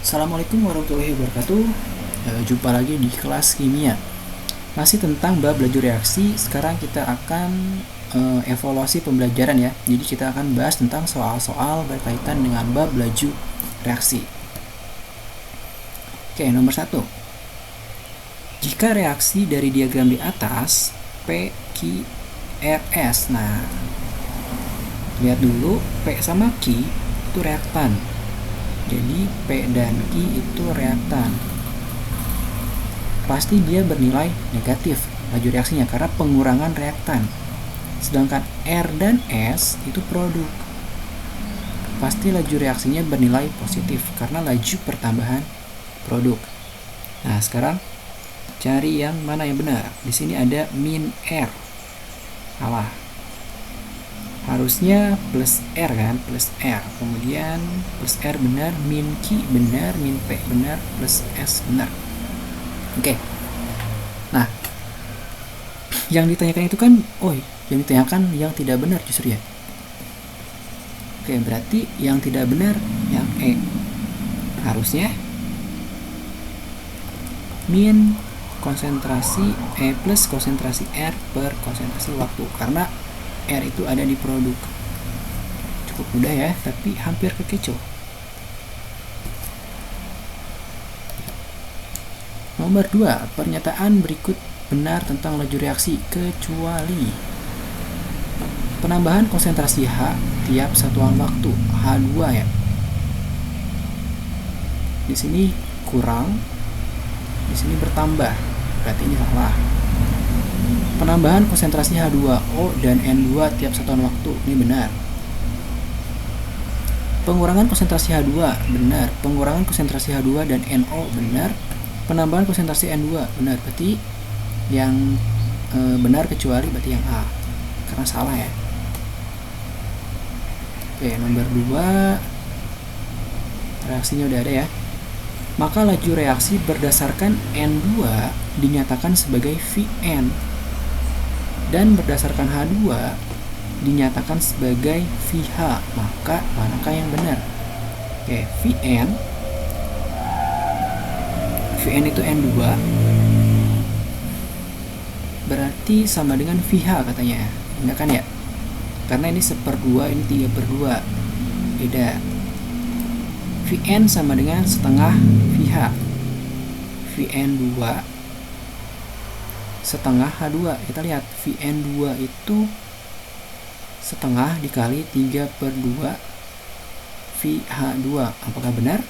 Assalamualaikum warahmatullahi wabarakatuh. Jumpa lagi di kelas kimia. Masih tentang bab laju reaksi. Sekarang kita akan evaluasi pembelajaran ya. Jadi kita akan bahas tentang soal-soal berkaitan dengan bab laju reaksi. Oke, nomor 1. Jika reaksi dari diagram di atas P, Q, R, S. Nah, lihat dulu P sama Q itu reaktan. Jadi P dan Q itu reaktan. Pasti dia bernilai negatif laju reaksinya karena pengurangan reaktan. Sedangkan R dan S itu produk. Pasti laju reaksinya bernilai positif karena laju pertambahan produk. Nah, sekarang cari yang mana yang benar. Di sini ada min R. Salah. Harusnya plus R kan, plus R. Kemudian plus R benar, min Q benar, min P benar, plus S benar. Oke. Nah, yang ditanyakan itu kan, yang ditanyakan yang tidak benar justru ya. Oke, berarti yang tidak benar yang E. Harusnya min konsentrasi E plus konsentrasi R per konsentrasi waktu, karena R itu ada di produk. Cukup mudah ya, tapi hampir kekecoh. Nomor 2, pernyataan berikut benar tentang laju reaksi kecuali penambahan konsentrasi H tiap satuan waktu, H2 ya. Di sini kurang, di sini bertambah. Berarti ini salah. Penambahan konsentrasi H2O dan N2 tiap satuan waktu, ini benar. Pengurangan konsentrasi H2 benar. Pengurangan konsentrasi H2 dan NO benar. Penambahan konsentrasi N2 benar. Berarti yang benar kecuali berarti yang A, karena salah ya. Oke, nomor 2, reaksinya udah ada ya. Maka laju reaksi berdasarkan N2 dinyatakan sebagai Vn dan berdasarkan H2 dinyatakan sebagai VH. Maka manakah yang benar? Oke, Vn itu N2 berarti sama dengan VH katanya. Enggak kan ya? Karena ini 1/2, ini 3/2. Beda. Vn sama dengan setengah VH. Vn2 setengah H2. Kita lihat Vn2 itu setengah dikali 3/2 VH2. Apakah benar?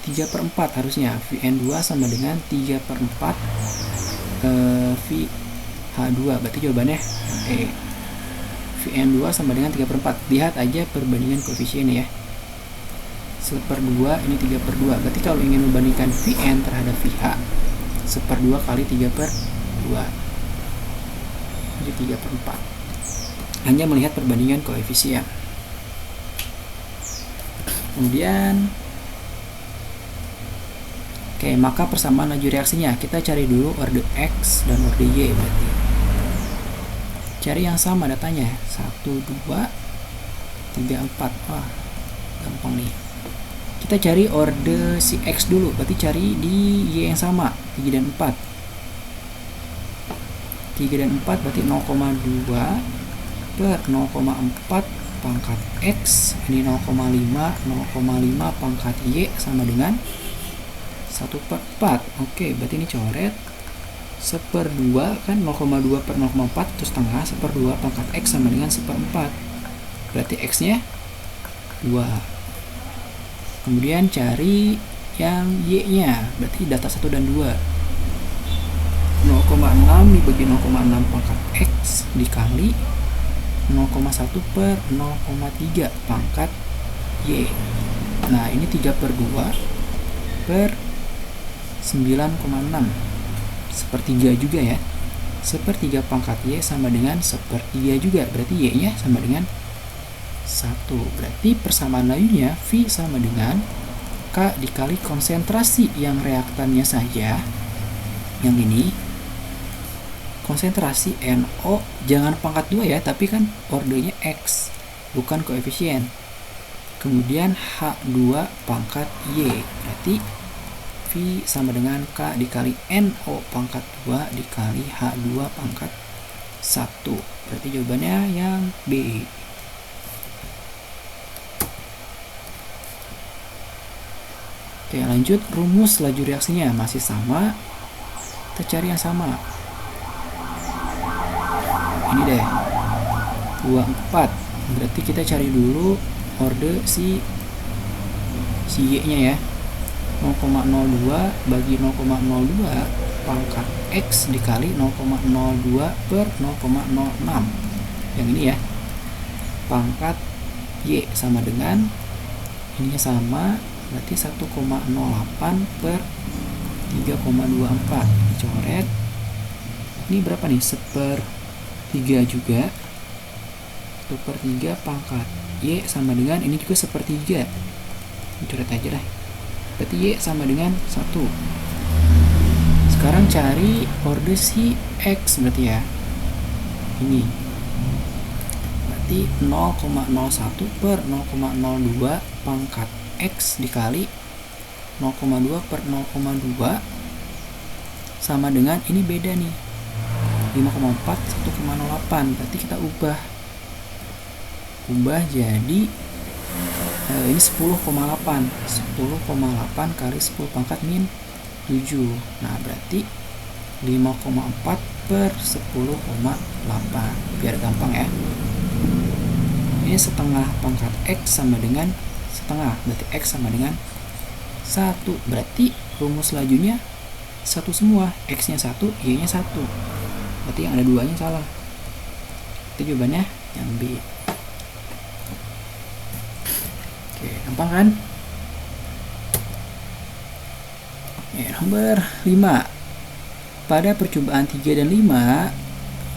3/4 harusnya. Vn2 sama dengan 3/4 VH2. Berarti jawabannya E. Vn2 sama dengan 3/4. Lihat aja perbandingan koefisien ya. 1/2, ini 3/2. Berarti kalau ingin membandingkan Vn terhadap VH, 1/2 kali 3/2. Jadi 3/4. Hanya melihat perbandingan koefisien. Kemudian maka persamaan laju reaksinya. Kita cari dulu orde X dan orde Y berarti. Cari yang sama datanya. 1, 2, 3, 4. Wah, gampang nih. Kita cari orde si X dulu. Berarti cari di Y yang sama, 3 dan 4. 3 dan 4 berarti 0,2 per 0,4 pangkat X. Ini 0,5. 0,5 pangkat Y sama dengan 1/4. Oke, berarti ini coret 1/2 kan, 0,2 per 0,4 itu setengah. 1/2 pangkat X sama dengan 1/4. Berarti X nya 2. Kemudian cari yang Y nya. Berarti data 1 dan 2. 0,6 dibagi 0,6 pangkat X dikali 0,1 per 0,3 pangkat Y. Nah, ini 3/2 per 9,6. 1/3 juga ya. 1/3 pangkat Y sama dengan 1/3 juga. Berarti Y nya sama dengan 1. Berarti persamaan lajunya V sama dengan K dikali konsentrasi yang reaktannya saja. Yang ini konsentrasi NO, jangan pangkat 2 ya, tapi kan ordenya X, bukan koefisien. kemudian H2 pangkat Y, berarti V sama dengan K dikali NO pangkat 2 dikali H2 pangkat 1. Berarti jawabannya yang B. Oke, lanjut. Rumus laju reaksinya masih sama. Kita cari yang sama. Ini deh, 24. Berarti kita cari dulu orde si Y-nya ya. 0,02 bagi 0,02 pangkat X dikali 0,02 per 0,06. Yang ini ya. Pangkat Y sama dengan, ininya sama, berarti 1,08 per 3,24. Dicoret. Ini berapa nih? 1/3 juga. 1/3 pangkat Y sama dengan, ini juga 1/3. Dicoret aja lah. Berarti Y sama dengan 1. Sekarang cari orde si X berarti ya. Ini. Berarti 0,01 per 0,02 pangkat X dikali 0,2 per 0,2 sama dengan, ini beda nih. 5,4 1,08. Berarti kita ubah jadi ini 10,8 kali 10 pangkat min 7. Nah, berarti 5,4 per 10,8. Biar gampang ya. Ini setengah pangkat X sama dengan setengah. Berarti X sama dengan 1. Berarti rumus lajunya 1 semua. X-nya 1, Y-nya 1. Berarti yang ada duanya salah. Itu jawabannya yang B. Oke, gampang kan? Nomor 5. Pada percobaan 3 dan 5,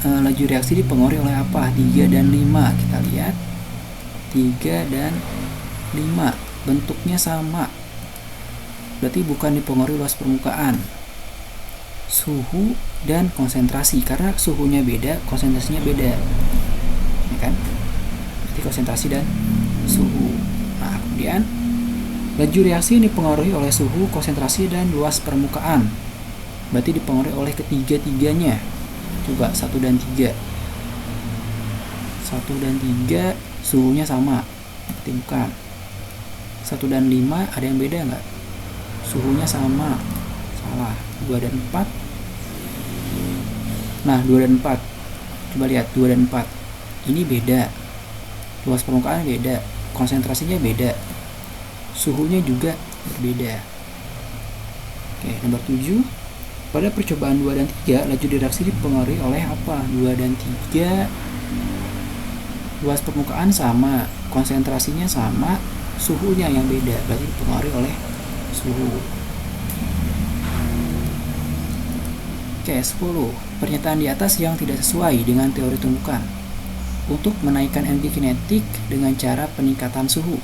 laju reaksi dipengaruhi oleh apa? 3 dan 5. Kita lihat 3 dan 5 bentuknya sama. Berarti bukan dipengaruhi luas permukaan, suhu dan konsentrasi, karena suhunya beda, konsentrasinya beda, ya kan? Berarti konsentrasi dan suhu. Nah, kemudian laju reaksi dipengaruhi oleh suhu, konsentrasi, dan luas permukaan. Berarti dipengaruhi oleh ketiga-tiganya. Coba 1 dan 3. 1 dan 3 suhunya sama. Berarti bukan. 1 dan 5 ada yang beda nggak? Suhunya sama. Salah. 2 dan 4. Nah, 2 dan 4. Coba lihat 2 dan 4. Ini beda. Luas permukaan beda. Konsentrasinya beda. Suhunya juga berbeda. Oke, nomor 7. Pada percobaan 2 dan 3, laju reaksi dipengaruhi oleh apa? 2 dan 3 luas permukaan sama, konsentrasinya sama, suhunya yang beda, berarti dipengaruhi oleh suhu. Oke, 10. Pernyataan di atas yang tidak sesuai dengan teori tumbukan. Untuk menaikkan energi kinetik dengan cara peningkatan suhu.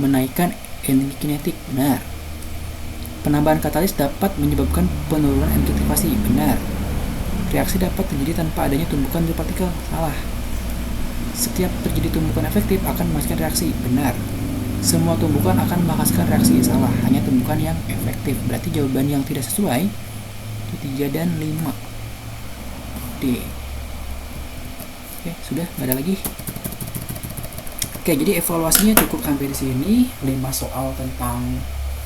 Menaikkan energi kinetik, benar. Penambahan katalis dapat menyebabkan penurunan energi aktivasi, benar. Reaksi dapat terjadi tanpa adanya tumbukan partikel, salah. Setiap terjadi tumbukan efektif akan menghasilkan reaksi, benar. Semua tumbukan akan menghasilkan reaksi, salah. Hanya tumbukan yang efektif. Berarti jawaban yang tidak sesuai itu 3 dan 5. D. Oke, sudah, nggak ada lagi. Oke, jadi evaluasinya cukup sampai di sini. 5 soal tentang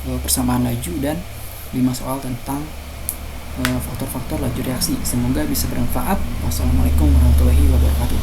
persamaan laju dan 5 soal tentang faktor-faktor laju reaksi. Semoga bisa bermanfaat. Wassalamualaikum warahmatullahi wabarakatuh.